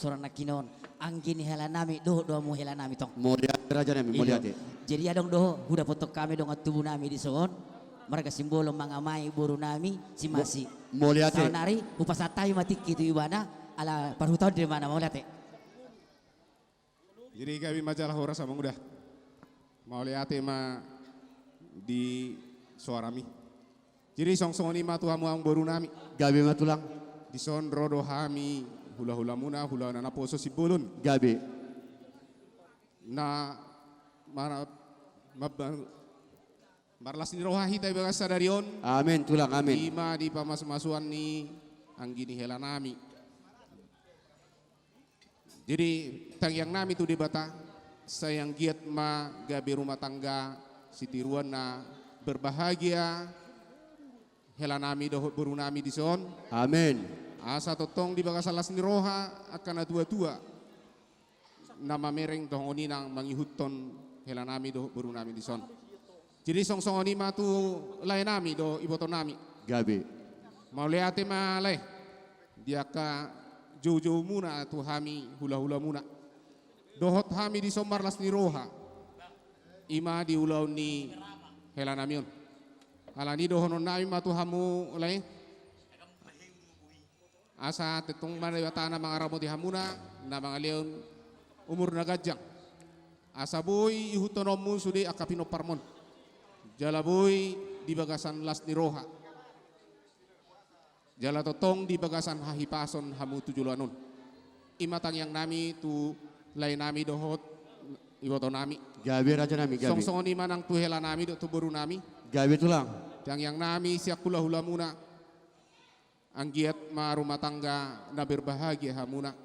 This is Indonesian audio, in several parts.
suara nakinon anggini hela nami doh mu hela nami tong. Mulia raja nami mulia te. Jadi adong doh huda foto kami dong tubuh nami di son. Mereka simbolo mangamai buru nami si masi. Mulia te. Nari upasatai mati kitu ibana ala parhutau di mana mau lihat. Jadi kami majalah horas sama udah. Mau lihat tema di suarami. Jadi song-song ini matuhamu ang boru nami. Gabi matulang. Di son rodo hami hula-hula muna hula nana poso si bulun. Gabi. Na mana marlas ni rohahi tayo bagas sadarion. Amin tulang amin. Ima di pamas-masuan ni ang gini hela nami. Jadi tangyang nami tu di bata sayang giat ma gabi rumah tangga si tiruan na berbahagia hela nami dohot buru nami di son. Amin. Asa totong di bagas alas ni roha akan tua-tua. Nama mereng tong oni nang mangihuton hela nami dohot buru nami di son. Jadi song-song oni ma tu lai nami do iboto nami. Gabi. Mau lihat ma lai. Dia ka jauh-jauh muna tu hami hula-hula muna. Dohot hami di sombar las ni roha. Ima di ulau ni hela namion. Ala ni dohonon nami ma tu hamu lai. Asa tetong manayatana mga ramo di hamuna na mga leon umur na gajang. Asa boy ihutonomu sudi akapino parmon. Jala boy di bagasan las ni roha. Jala totong di bagasan hahipason hamu tujulanon. Imatang yang nami tu lain nami dohot iwoto nami. Gabi raja nami gabi. Song-song ni manang tu hela nami do tu buru nami. Gabi tulang. Yang nami siak hula-hula muna. Ang giat ma rumah tangga na berbahagia hamuna.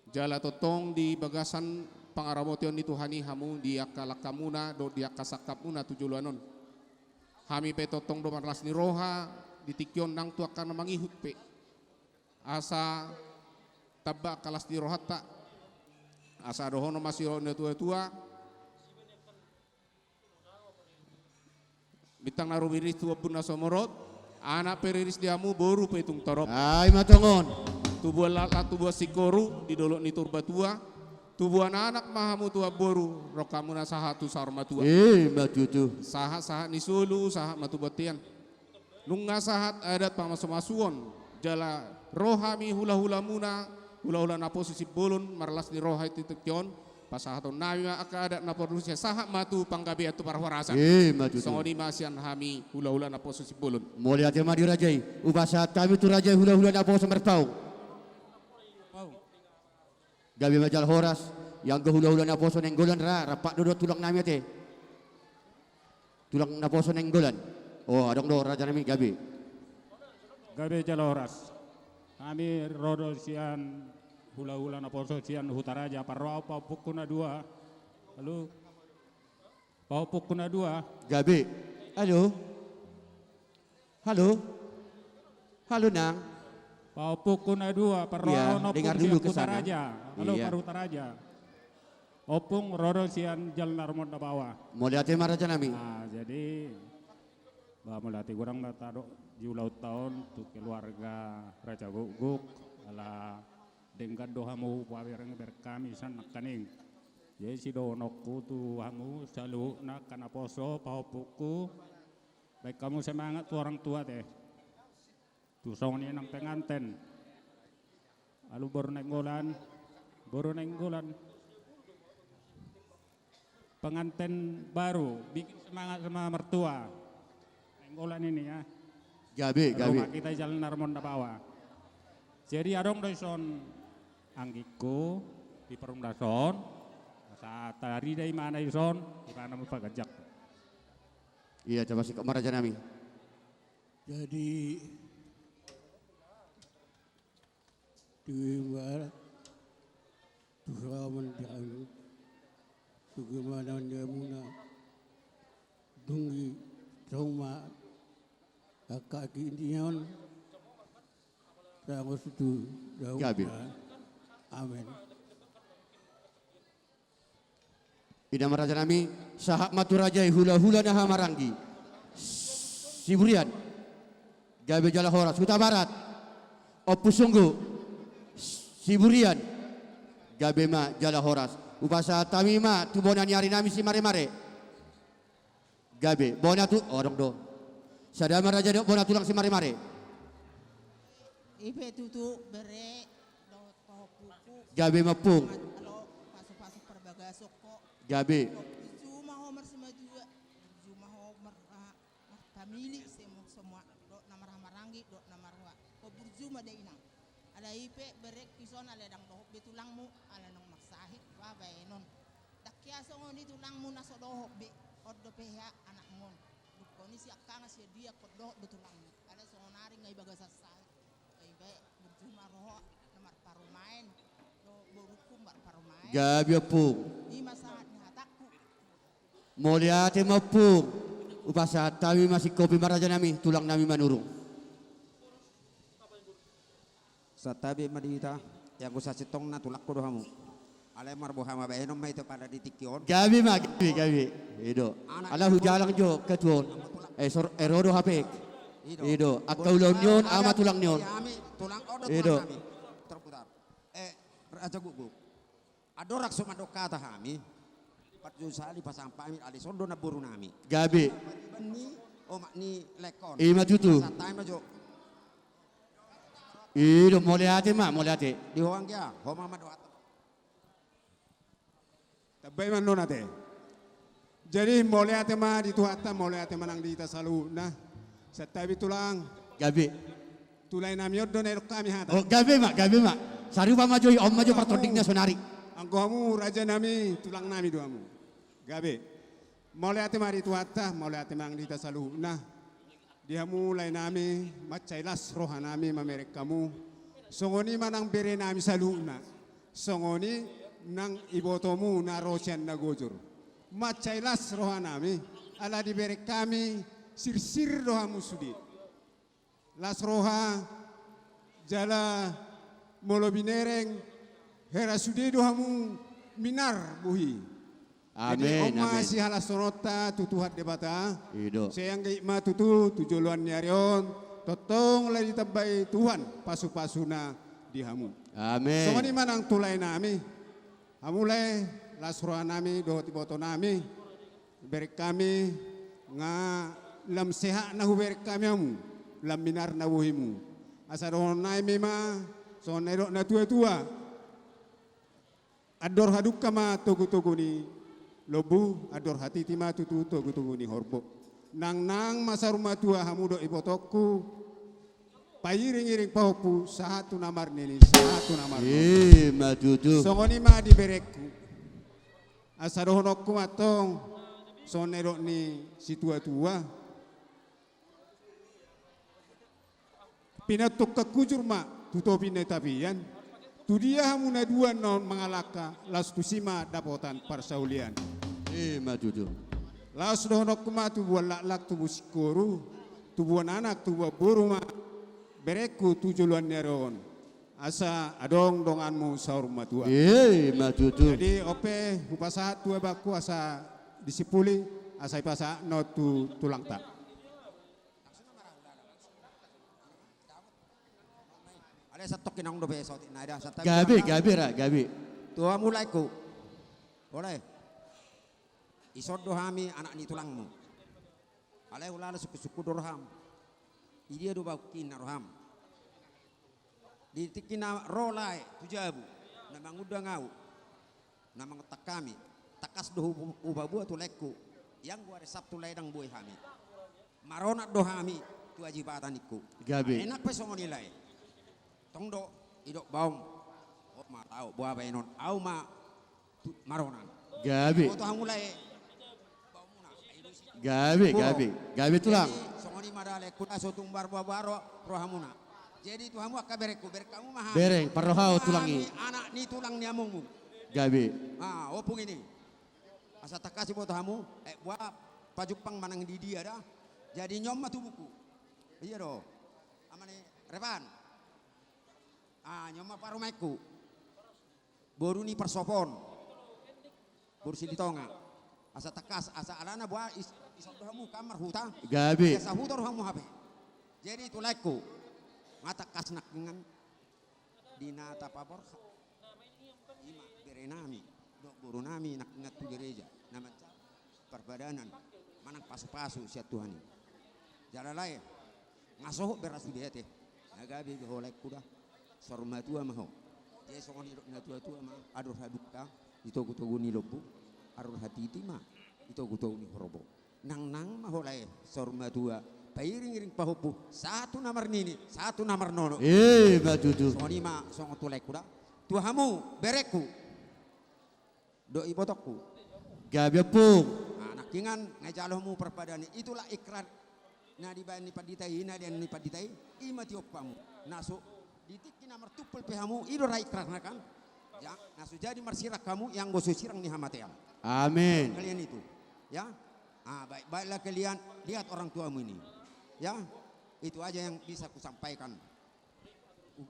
Jala totong di bagasan pangaramotion ni Tuhani hamu di akalaka muna do di akasakap muna tujulanon. Hami pe totong do marlas ni roha ditikyon nang tu akan mangihut pe. Asa tabak kalas di roha ta. Asa dohono masih rohno tua-tua. Bitang narubiris tua buna somorot. Anak periris diamu boru petung torop. Ay matongon. Tubuh lala tubuh sikoru di dolok ni turba tua. Tubuh anak mahamu tua boru. Rokamu na saha tu sarma tua. Matutu. Sahat ni sulu sahat matu batian. Nunga sahat adat pamasumasuon. Jala rohami hula-hula muna. Hula-hula na posisi bolon marlas ni roha itu tekyon. Pasahaton nami aka adat na produksi sahat matu panggabi atu parwarasan. Matutu. Songoni masian hami hula-hula na posisi bolon. Mulia te madi rajai. Ubasa kami tu rajai hula-hula na poso merpau. Gabi majal horas yang ke hula-hula na poso nenggolan rapak dodot tulang nami te. Tulang na poso nenggolan. Oh adong do raja nami gabi. Gabi jaloras. Kami rodo sian hula-hula na poso sian hutaraja parwa pa pukuna dua. Lalu pau pukuna dua. Gabi. Halo. Halo. Halo nang. Pau pukuna dua parwa Iya, no dengar pun dulu sian ke sana. hutaraja. Halo Iya. parutaraja. Opung rodo sian jal narmon na bawa. Mulia te raja nami. Nah, jadi mulati kurang tado julau tahun tu keluarga Raja Guguk ala dengan dohamu pawereng berkami san kaning. Jadi si donokku tu hamu selalu nak kana poso pahopuku. Baik kamu semangat tu orang tua teh. Tu songni nang penganten. Lalu baru nenggolan. Penganten baru bikin semangat sama mertua. Nenggolan ini ya. Gabi, gabi. Rumah kita jalan Narmon Dapawa. Jadi adong doison anggiku di perumdason. Saat hari dari mana ison, di mana mau pagajak. Iya, coba sih kok raja nami. Jadi di barat Tuhan dan bagaimana dia muna tunggi trauma kakak kinian sama situ Gabi. Amin. Idam raja nami sahak maturajai hula-hula naha marangi. Siburian. Gabi jala horas huta barat. Opus sunggu. Siburian. Gabema jala horas. Upasa tamima tu bona nyari nami si mare-mare. Gabe bona tu orang do. Sadama raja do bona tulang si mare-mare. Ipe tutu bere do toho puku Gabe mapung. alo pasok-pasok perbagasok ko. Gabe. Juma ho marsima dua. Juma ho pamili semua do namaramarangi do namarwa. Ko burjuma de inang. Ada ipe bere kison ale dang dohop betulangmu ala nong maksahit wa baenon. Dakya songo ni tulangmu naso dohop be oddo peha anak ngon. Dukoni si akanga si dia ko dohop betulangmu. Ada songo nari ngai bagasasai. Berjumah roh nomor parumain do borukum bar parumain Gabe mapung. di masa hatakku Moliate mapung. Upasa tami masih kopi maraja nami tulang nami manurung. Sa tabi madita yang usah sitong na tulak ko dohamu. Alay marbo hama ba enom may to para ditikyon. Gabe ma gabe. Ido. Ala hujalang jo ketuon. Erodo hapek. Ido. Akaulaw nyon ama tulang nyon. Tulang odo Ido. tulang kami. Terputar. Raja guguk. Adorak sumadok kata kami. Patju sali pasampami ali sondo na buru nami. Gabe. Bani o makni lekon. Ima tutu. Sa time jo. Ido moliate ma moliate. Di hoang kya. Ho mama doa. Tabay man nun ate. Jadi mulai ate ma dito hatta mulai ate manang dita salu na. Sa tabi tulang Gabe. tulay namin yun doon kami hata. Oh gabe ma. Sari pa majo om majo partodingnya sonari. Ang kuhamu raja nami tulang nami duamu. Gabe. Mulai ate ma dito hatta mulai ate manang dita salu na. Dia mulai nami macailas roha nami mamerek kamu. Songoni manang bere nami salu na. Songoni nang ibotomu na rosyan na gojur. Macailas roha nami. Ala diberek kami sirsir roha musudi. Las roha jala molo binereng hera sudi dohamu minar buhi. Jadi Amin. oma Amin. si halas sonota tutuhat debata. Ido. Sayang kay ma tutu tujuluan nyarion. Totong lagi tabay Tuhan pasu-pasuna di hamu. Amin. So ni manang tulay nami. Hamulay las roha nami do tiboto nami. Berek kami nga lam seha na huberek kami amu. Lam minar na wuhimu. Asa doon na mema so nero na tua-tua. Ador haduk kama tugu-tugu ni lobu ador hati tima tutu tugu-tugu ni horbo. Nang masa rumah tua hamudo ibotoku. Pairing-iring pahopu satu namar nini satu namar. Matutu. Songoni ma di berekku. Asa dohonokku matong sonero ni si tua-tua. Pinatuk ke kujur ma tuto pinetapian. Tu dia hamuna dua non mengalaka las tusima dapotan parsaulian. Matutu. Las dohonokku ma tu buat lak tu busikuru. Tu buat anak tu buat buru ma. Berekku tujuan neron. Asa adong donganmu saur matua. Matutu. Jadi ope upasa tua baku asa disipuli asa ipasa no tu tulang tak. Ada satu kinang do beso na ada sa tabi. Gabe. Tua mulai ku. Boleh. Isod dohami anak ni tulangmu. Alai ulala suku-suku dorham. Idia do bakin roham. Di tikina rolai tujabu. Namang udah ngau. Namang takami. Takas do ubabua tu lekku. Yang gua resap tu ledang boy hami. Marona dohami tu ajibatan iku. Gabe. Enak pe songo nilai. Tongdo idok baung. Oh ma tau buah bainon. Au ma maronan. Gabe. Foto hamulai. Gabe tulang. Jadi songoni madale kuda sotumbar baro rohamuna. Jadi tuhamu akabereku berkamu mah. Bereng parohau tulangi. Anak ni tulang niamungmu. Gabe. Ah, opung ini. Asa takasi foto hamu buah pajupang manang di dia dah. Jadi nyom mah tubuku. Iya do. Amane repan. Ah, nyom mah parumeku. Boru ni persopon. Bursi di tonga. Asa takas asa alana buah isok hamu kamar huta. Gabe. Asa hutor hamu habe. Jadi itu lekku. Mata kas nak dengan dinata paborha ima berenami dok guru nami nak ingat tu gereja nama perbadanan manang pasu-pasu siat Tuhan jalalai ngasoh berasu dia teh nagabi holek kuda sorma tua maho dia songoni na tua mah adur hadukka itogu-togu ni lobu arur hati ma itogu-togu ni horobo nang mah holai sorma tua pairing-iring pahupu satu namar nini satu namar nono Matutu. songoni ma songo tulek kuda tuhamu bereku do ibotokku Gabi pung. anak kingan ngajalohmu perpadani itulah ikrar na di bayan ni paditai na dian ni paditai ima tioppamu nasu ditiki namar tupul pehamu idora ikrar kan ya nasu jadi marsirak kamu yang gosu sirang ni hamateam Amin. kalian itu ya baiklah kalian lihat orang tuamu ini ya itu aja yang bisa kusampaikan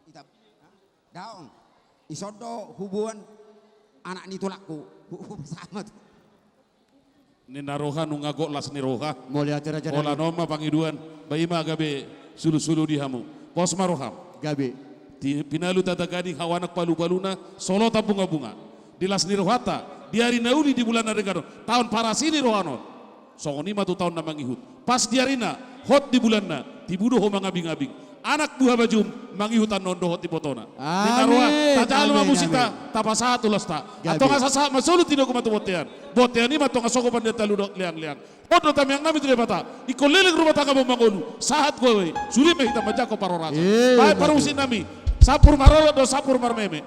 kita daun isodo hubungan anak ni tulakku bersama tuh Ni naroha nungagok las ni roha. Mulai hati raja Ola Nabi. noma pangiduan. Baima gabe sulu-sulu dihamu. Pos maroham. Gabi. Pinalu tata gading hawanak palu-paluna. Solo ta bunga-bunga. Di las ni rohata. Di hari nauli di bulan naregano. Tahun parasini rohanon. Songoni matu tahun na mangihut. Pas di harina. Hot di bulan na. Tibudo ho mangabing-abing. Anak buah bajum mangihutan nondo hot di botona. Amin. Tajalu Amin, mamusita tapasatu lasta. Gabi. Atau ngasasa masulu tino kumatu botean. Botean ni matong ngasoko pandeta ludok liang-liang. Odo tam yang nami tu bata. Ikolelek rumah tangga memangolu. Sahat gue. Suri mehita majako parorasa. Baik parusin nami. Sapur marolo do sapur marmeme.